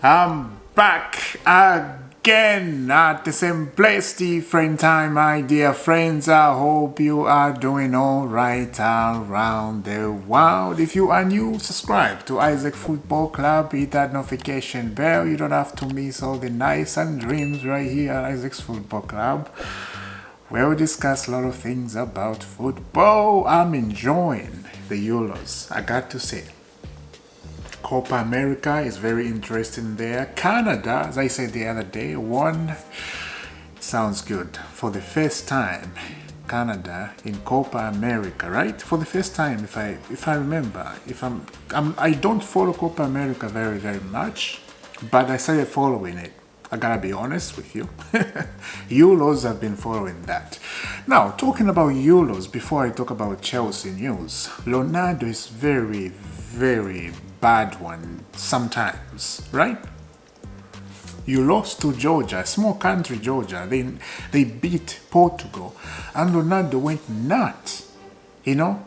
I'm back again at the same place, different time, my dear friends. I hope you are doing alright around the world. If you are new, subscribe to Isaac Football Club, hit that notification bell. You don't have to miss all the nights and dreams right here at Isaac's Football Club, where we discuss a lot of things about football. I'm enjoying the Euros, I got to say. Copa America is very interesting there. Canada, as I said the other day, won. Sounds good. For the first time, Canada in Copa America, right? For the first time, if I remember, I don't follow Copa America very much, but I started following it. I gotta be honest with you. Euros, have been following that. Now, talking about Euros, before I talk about Chelsea news, Ronaldo is very bad one sometimes, right? You lost to Georgia, a small country, Georgia. They beat Portugal, and Ronaldo went nuts. You know,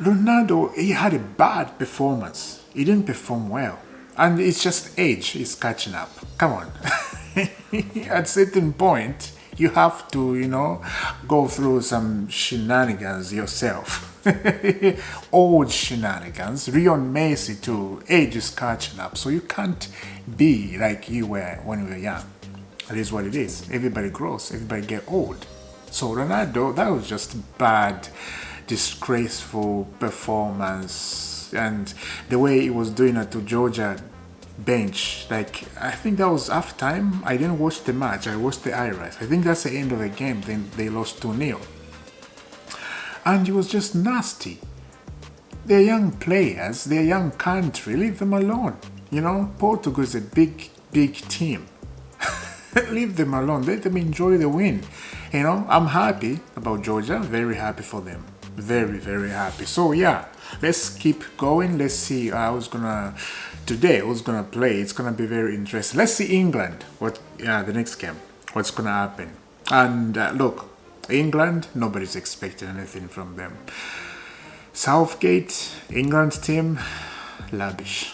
Ronaldo, he had a bad performance. He didn't perform well, and it's just age is catching up. Come on, at a certain point, you have to, go through some shenanigans yourself. Old shenanigans. Rio Messi too. Age is catching up, so you can't be like you were when you were young. It is what it is. Everybody grows. Everybody get old. So Ronaldo, that was just bad, disgraceful performance, and the way he was doing it to Georgia bench, like I think that was half time. I didn't watch the match. I watched the highlights. I think that's the end of the game. Then they lost 2-0. And it was just nasty. They're young players, they're a young country, leave them alone. Portugal is a big team. Leave them alone, let them enjoy the win. I'm happy about Georgia, very happy for them. Very happy. So yeah, let's keep going. Let's see who's gonna play. It's gonna be very interesting. Let's see England, the next game, what's gonna happen. And look, England, nobody's expecting anything from them. Southgate, England's team, lavish.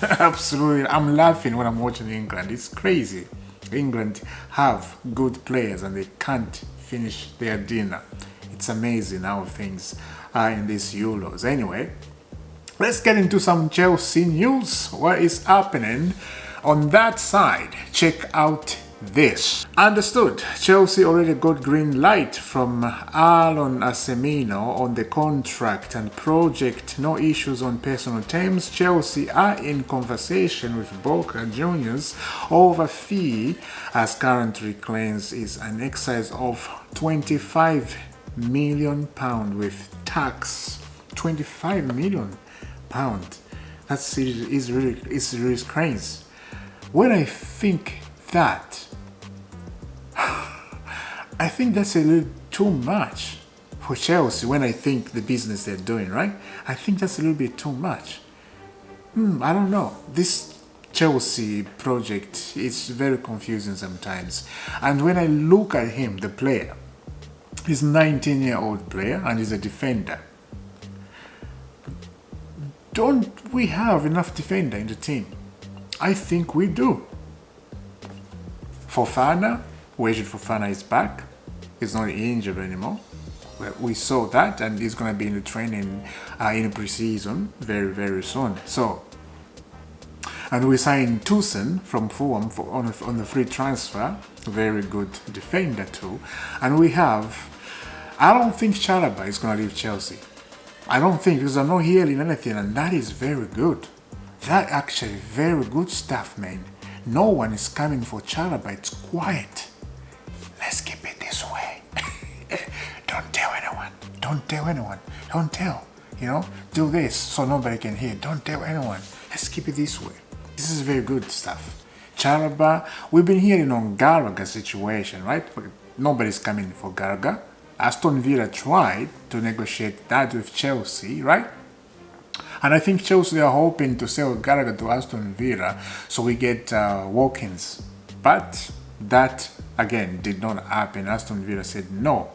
Absolutely, I'm laughing when I'm watching England. It's crazy. England have good players and they can't finish their dinner. It's amazing how things are in these Euros. Anyway, let's get into some Chelsea news. What is happening on that side? Check out this. Understood. Chelsea already got green light from Asino on the contract and project. No issues on personal terms. Chelsea are in conversation with Boca Juniors over fee, as currently claims is an excess of £25 million with tax. £25 million. That's really crazy. When I think that, I think that's a little too much for Chelsea. When I think the business they're doing, right? I think that's a little bit too much. I don't know. This Chelsea project is very confusing sometimes. And when I look at him, the player, he's a 19-year-old player and he's a defender. Don't we have enough defender in the team? I think we do. Fofana, Wesley Fofana is back. He's not injured anymore. We saw that, and he's going to be in the training in the preseason very soon. So, and we signed Tucson from Fulham on the free transfer. Very good defender too. And we have, I don't think Chalobah is going to leave Chelsea. I don't think, because I'm not hearing anything, and that is very good. That actually very good stuff, man. No one is coming for Chalobah. It's quiet. Let's keep it this way. Don't tell anyone. Don't tell. Do this so nobody can hear. Don't tell anyone. Let's keep it this way. This is very good stuff. Chalobah, we've been hearing on Gallagher's situation, right? Nobody's coming for Gallagher. Aston Villa tried to negotiate that with Chelsea, right? And I think Chelsea are hoping to sell Gallagher to Aston Villa so we get Watkins. But that, again, did not happen. Aston Villa said no.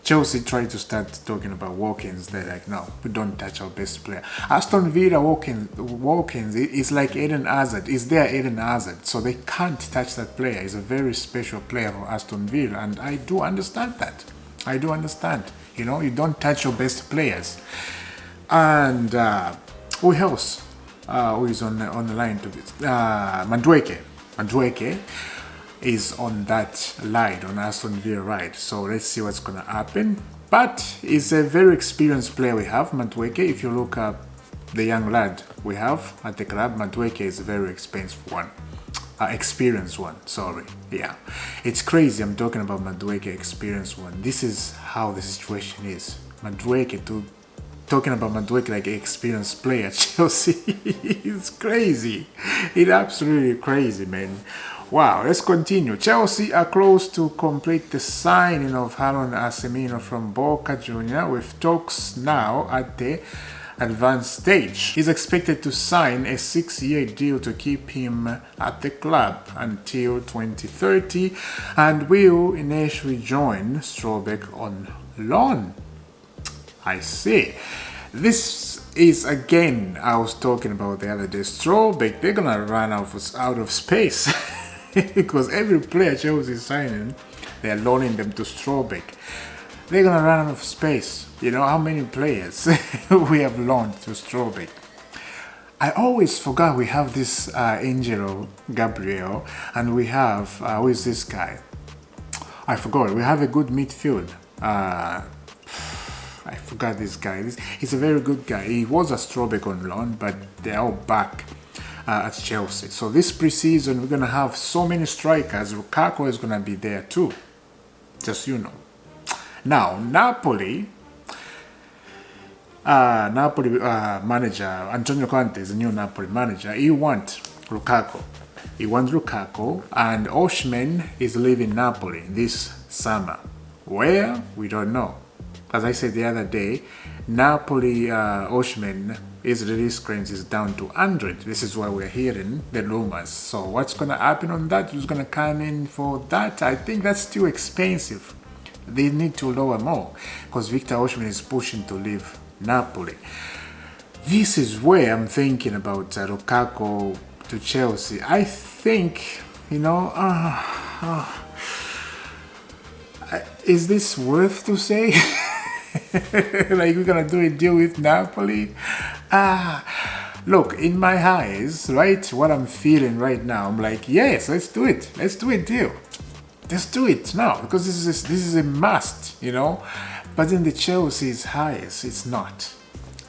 Chelsea tried to start talking about walk-ins. They're like, no, we don't touch our best player. Aston Villa walk-ins, it's like Eden Hazard. It's their Eden Hazard, so they can't touch that player. He's a very special player for Aston Villa, and I do understand that. I do understand. You know, you don't touch your best players. And who else? Who is on the line to this? Madueke is on that line, on Aston Villa right. So let's see what's going to happen. But he's a very experienced player we have, Madueke. If you look up the young lad we have at the club, Madueke is a very expensive one. Experienced one, sorry. Yeah. It's crazy I'm talking about Madueke, experienced one. This is how the situation is. Talking about Madueke like an experienced player at Chelsea. It's crazy. It's absolutely crazy, man. Wow, let's continue. Chelsea are close to complete the signing of Anselmino from Boca Junior, with talks now at the advanced stage. He's expected to sign a 6-year deal to keep him at the club until 2030 and will initially join Strobeck on loan. I see. This is again I was talking about the other day. Strobeck, they're gonna run out of space because every player Chelsea is signing, they're loaning them to Strobeck. They're gonna run out of space. You know how many players we have loaned to Strobeck. I always forgot we have this Angelo Gabriel, and we have who is this guy? I forgot. We have a good midfield. I forgot this guy. He's a very good guy. He was a Strobeck on loan, but they're all back at Chelsea. So this preseason, we're going to have so many strikers. Lukaku is going to be there too. Just you know. Now, Napoli manager, Antonio Conte is the new Napoli manager. He wants Lukaku. And Osimhen is leaving Napoli this summer. Where? We don't know. As I said the other day, Napoli Osimhen, his release claims is down to 100. This is why we're hearing the rumors. So what's going to happen on that? Who's going to come in for that? I think that's too expensive. They need to lower more because Victor Osimhen is pushing to leave Napoli. This is where I'm thinking about Lukaku to Chelsea. I think, you know, is this worth to say? Like we're gonna do a deal with Napoli? Look, in my eyes, right, what I'm feeling right now, I'm like, yes, let's do it. Let's do a deal. Let's do it now, because this is a must, you know. But in the Chelsea's highest, it's not.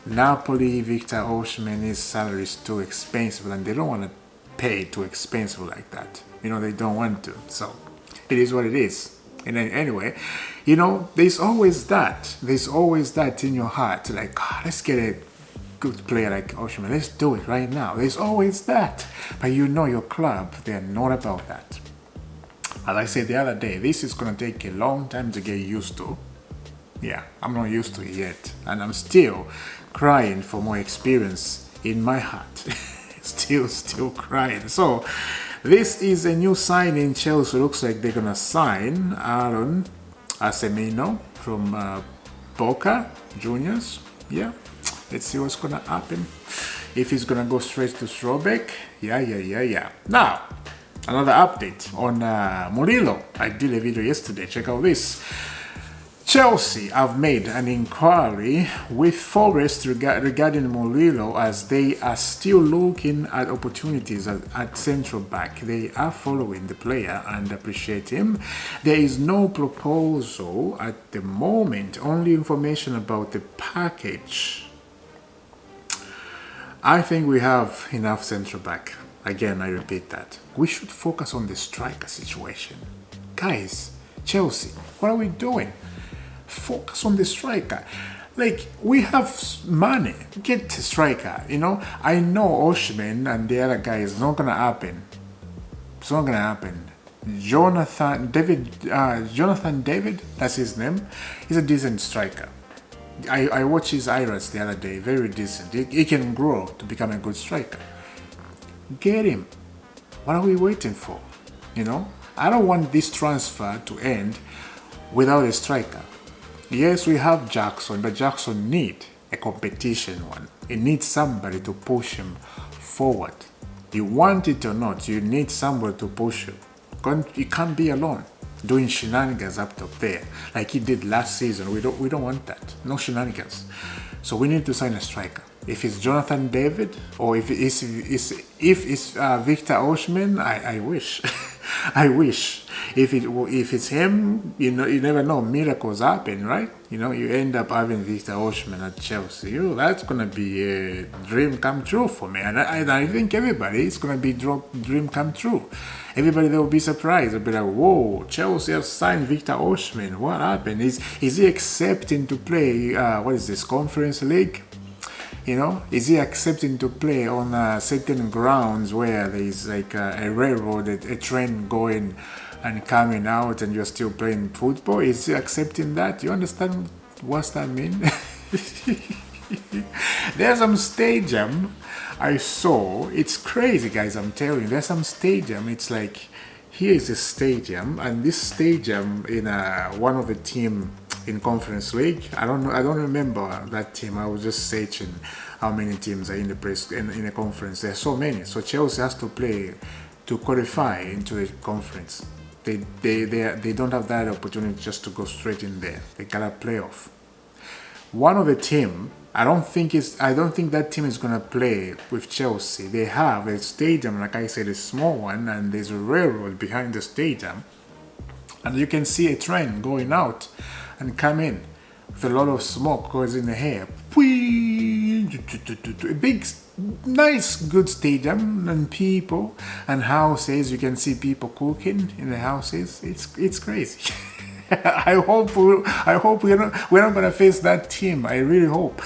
Napoli, Victor Osimhen, his salary is too expensive, and they don't want to pay too expensive like that. You know, they don't want to. So it is what it is. And then anyway, you know, there's always that. There's always that in your heart. Like, let's get a good player like Osimhen. Let's do it right now. There's always that. But you know your club, they're not about that. As I said the other day, this is going to take a long time to get used to. Yeah, I'm not used to it yet. And I'm still crying for more experience in my heart. still crying. So, this is a new signing. Chelsea looks like they're going to sign Anselmino from Boca Juniors. Yeah, let's see what's going to happen. If he's going to go straight to Strobeck. Yeah. Now, another update on Murillo. I did a video yesterday. Check out this. Chelsea have made an inquiry with Forest regarding Murillo, as they are still looking at opportunities at central back. They are following the player and appreciate him. There is no proposal at the moment, only information about the package. I think we have enough central back. Again, I repeat that. We should focus on the striker situation. Guys, Chelsea, what are we doing? Focus on the striker. Like, we have money. Get the striker, you know. I know Osimhen and the other guy is not going to happen. It's not going to happen. Jonathan David, that's his name. He's a decent striker. I watched his highlights the other day. Very decent. He can grow to become a good striker. Get him. What are we waiting for? You know, I don't want this transfer to end without a striker. Yes, we have Jackson, but Jackson need a competition one. He needs somebody to push him forward. You want it or not, you need somebody to push you. You can't be alone doing shenanigans up top there like he did last season. We don't want that. No shenanigans. So we need to sign a striker. If it's Jonathan David or if it's Victor Osimhen, I wish. I wish. If it's him, you never know. Miracles happen, right? You end up having Victor Osimhen at Chelsea. That's gonna be a dream come true for me, and I think everybody it's gonna be dream come true. Everybody they will be surprised. They'll be like, "Whoa, Chelsea have signed Victor Osimhen. What happened? Is he accepting to play? What is this Conference League? Is he accepting to play on certain grounds where there is like a railroad, a train going and coming out, and you're still playing football? Is he accepting that? You understand what's that mean? There's some stadium I saw. It's crazy, guys. I'm telling you. There's some stadium. It's like here is a stadium, and this stadium in one of the team in Conference League. I don't know. I don't remember that team. I was just searching how many teams are in the press in a conference. There's so many. So Chelsea has to play to qualify into a conference. They don't have that opportunity just to go straight in there. They gotta playoff. One of the team, I don't think that team is gonna play with Chelsea. They have a stadium, like I said, a small one, and there's a railroad behind the stadium, and you can see a train going out and come in with a lot of smoke goes in the air. A big, nice, good stadium and people and houses. You can see people cooking in the houses. It's crazy. I hope we're not gonna face that team. I really hope.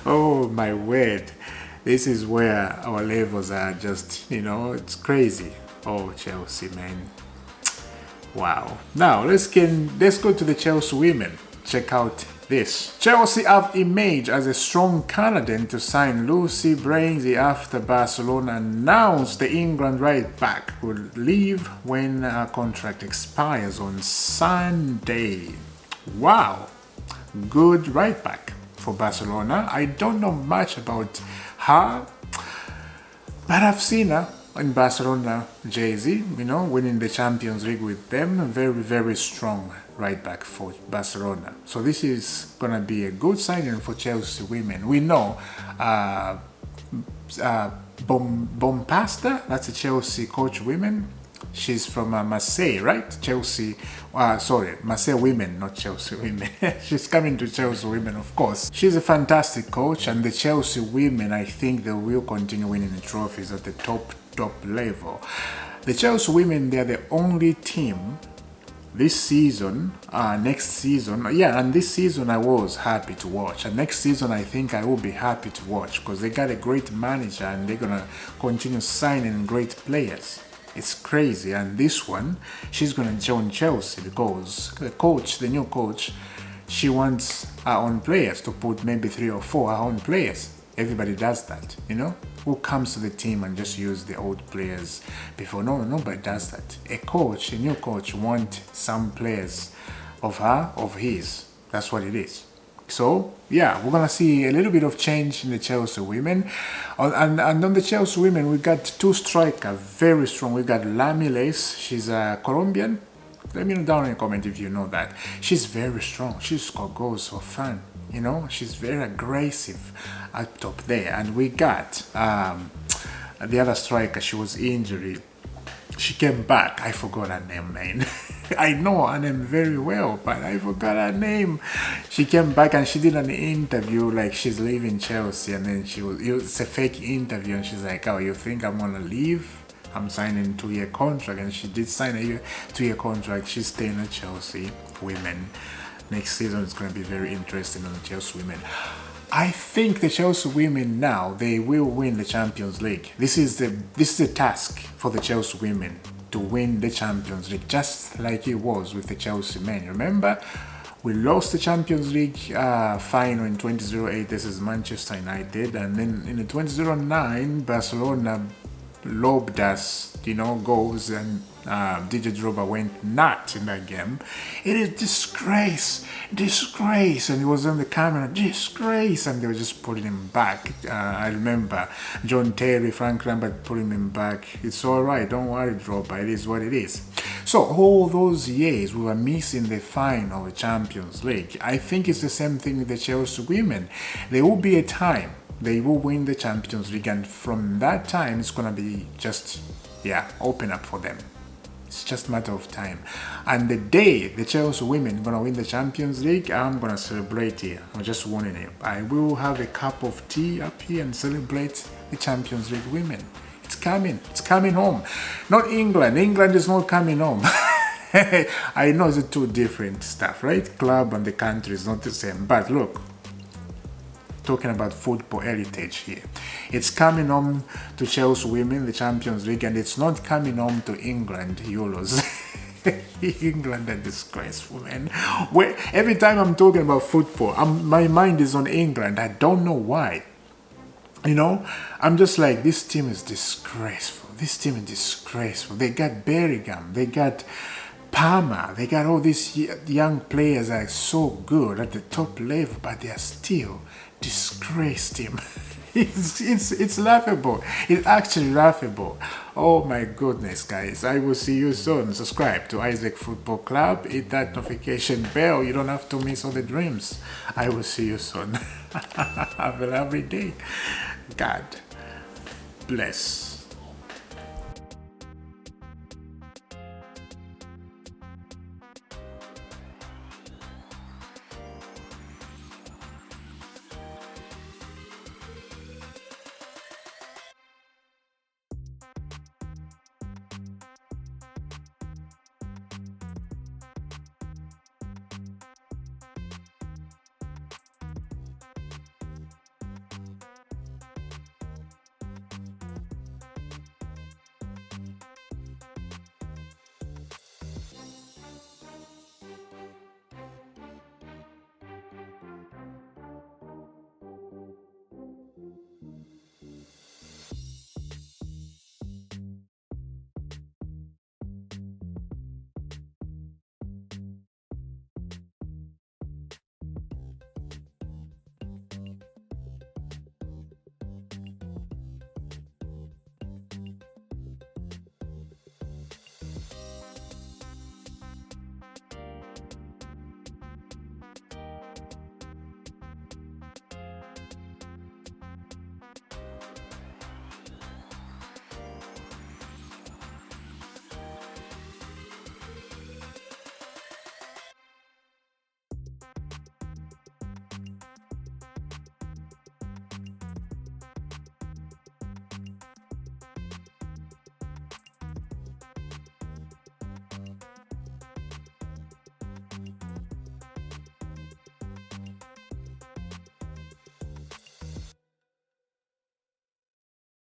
Oh my word. This is where our levels are just, it's crazy. Oh, Chelsea, man. Wow. Now let's go to the Chelsea women. Check out this. Chelsea have emerged as a strong candidate to sign Lucy Bronze after Barcelona announced the England right back will leave when her contract expires on Sunday. Wow. Good right back for Barcelona. I don't know much about her, but I've seen her in Barcelona jersey, winning the Champions League with them. Very, very strong right back for Barcelona. So this is going to be a good signing for Chelsea women. We know Bompasta, that's a Chelsea coach women. She's from Marseille, right? Marseille women, not Chelsea women. She's coming to Chelsea women, of course. She's a fantastic coach, and the Chelsea women, I think they will continue winning the trophies at the top level. The Chelsea women, they're the only team this season, next season, and this season I was happy to watch, and next season I think I will be happy to watch because they got a great manager and they're gonna continue signing great players. It's crazy. And this one, she's gonna join Chelsea because the new coach, she wants her own players to put maybe 3 or 4 her own players. Everybody does that, Who comes to the team and just use the old players before? No, nobody does that. A new coach wants some players of his. That's what it is. So, yeah, we're going to see a little bit of change in the Chelsea women. And on the Chelsea women, we got 2 strikers, very strong. We got Lamiles, she's a Colombian. Let me know down in the comment if you know that. She's very strong. She scores goals for fun. She's very aggressive up top there. And we got the other striker. She was injured. She came back. I forgot her name, man. I know her name very well, but I forgot her name. She came back and she did an interview like she's leaving Chelsea, and then it's a fake interview, and she's like, "Oh, you think I'm gonna leave? I'm signing a 2-year contract," and she did sign a 2-year contract. She's staying at Chelsea women. Next season is going to be very interesting on the Chelsea women. I think the Chelsea women now, they will win the Champions League. This is the task for the Chelsea women, to win the Champions League, just like it was with the Chelsea men. Remember, we lost the Champions League final in 2008. This is Manchester United, and then in the 2009, Barcelona lobbed us, goals, and DJ Drogba went nuts in that game. It is disgrace, and he was on the camera, disgrace, and they were just putting him back. I remember John Terry, Frank Lambert putting him back. It's all right, don't worry, Drogba. It is what it is. So all those years we were missing the final of the Champions League. I think it's the same thing with the Chelsea women. There will be a time they will win the Champions League, and from that time it's gonna be just open up for them. It's just a matter of time. And the day the Chelsea women are gonna win the Champions League, I'm gonna celebrate here. I'm just warning you. I will have a cup of tea up here and celebrate the Champions League women. It's coming. It's coming home. Not England. England is not coming home. I know it's two different stuff, right? Club and the country is not the same. But look, talking about football heritage here. It's coming home to Chelsea women, the Champions League, and it's not coming home to England, Euros. England are disgraceful, man. Every time I'm talking about football, my mind is on England. I don't know why. You know, I'm just like, this team is disgraceful. This team is disgraceful. They got Bergam, they got Palmer, they got all these young players that are so good at the top level, but they are still disgraced team. It's laughable. It's actually laughable. Oh my goodness, guys. I will see you soon. Subscribe to Isaac Football Club. Hit that notification bell. You don't have to miss all the dreams. I will see you soon. Have a lovely day. God bless.